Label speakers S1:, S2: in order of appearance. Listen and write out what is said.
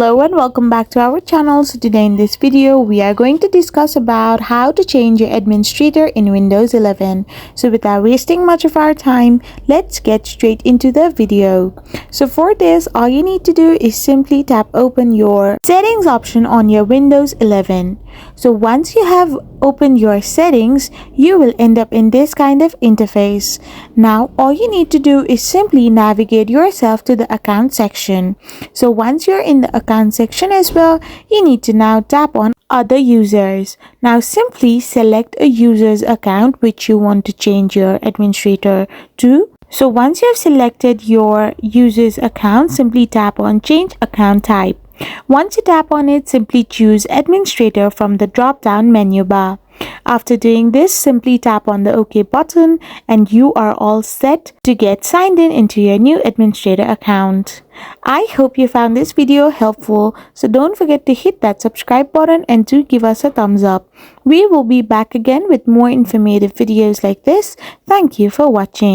S1: Hello and welcome back to our channel. So today in this video we are going to discuss about how to change your administrator in Windows 11. So without wasting much of our time, let's get straight into the video. So for this, all you need to do is simply tap open your settings option on your Windows 11. So once you have opened your settings, you will end up in this kind of interface. Now all you need to do is simply navigate yourself to the account section. So once you're in the account section as well, you need to now tap on other users. Now simply select a user's account which you want to change your administrator to. So once you have selected your user's account, simply tap on change account type. Once you tap on it, simply choose administrator from the drop down menu bar. After doing this, simply tap on the OK button and you are all set to get signed in into your new administrator account. I hope you found this video helpful, so don't forget to hit that subscribe button and do give us a thumbs up. We will be back again with more informative videos like this. Thank you for watching.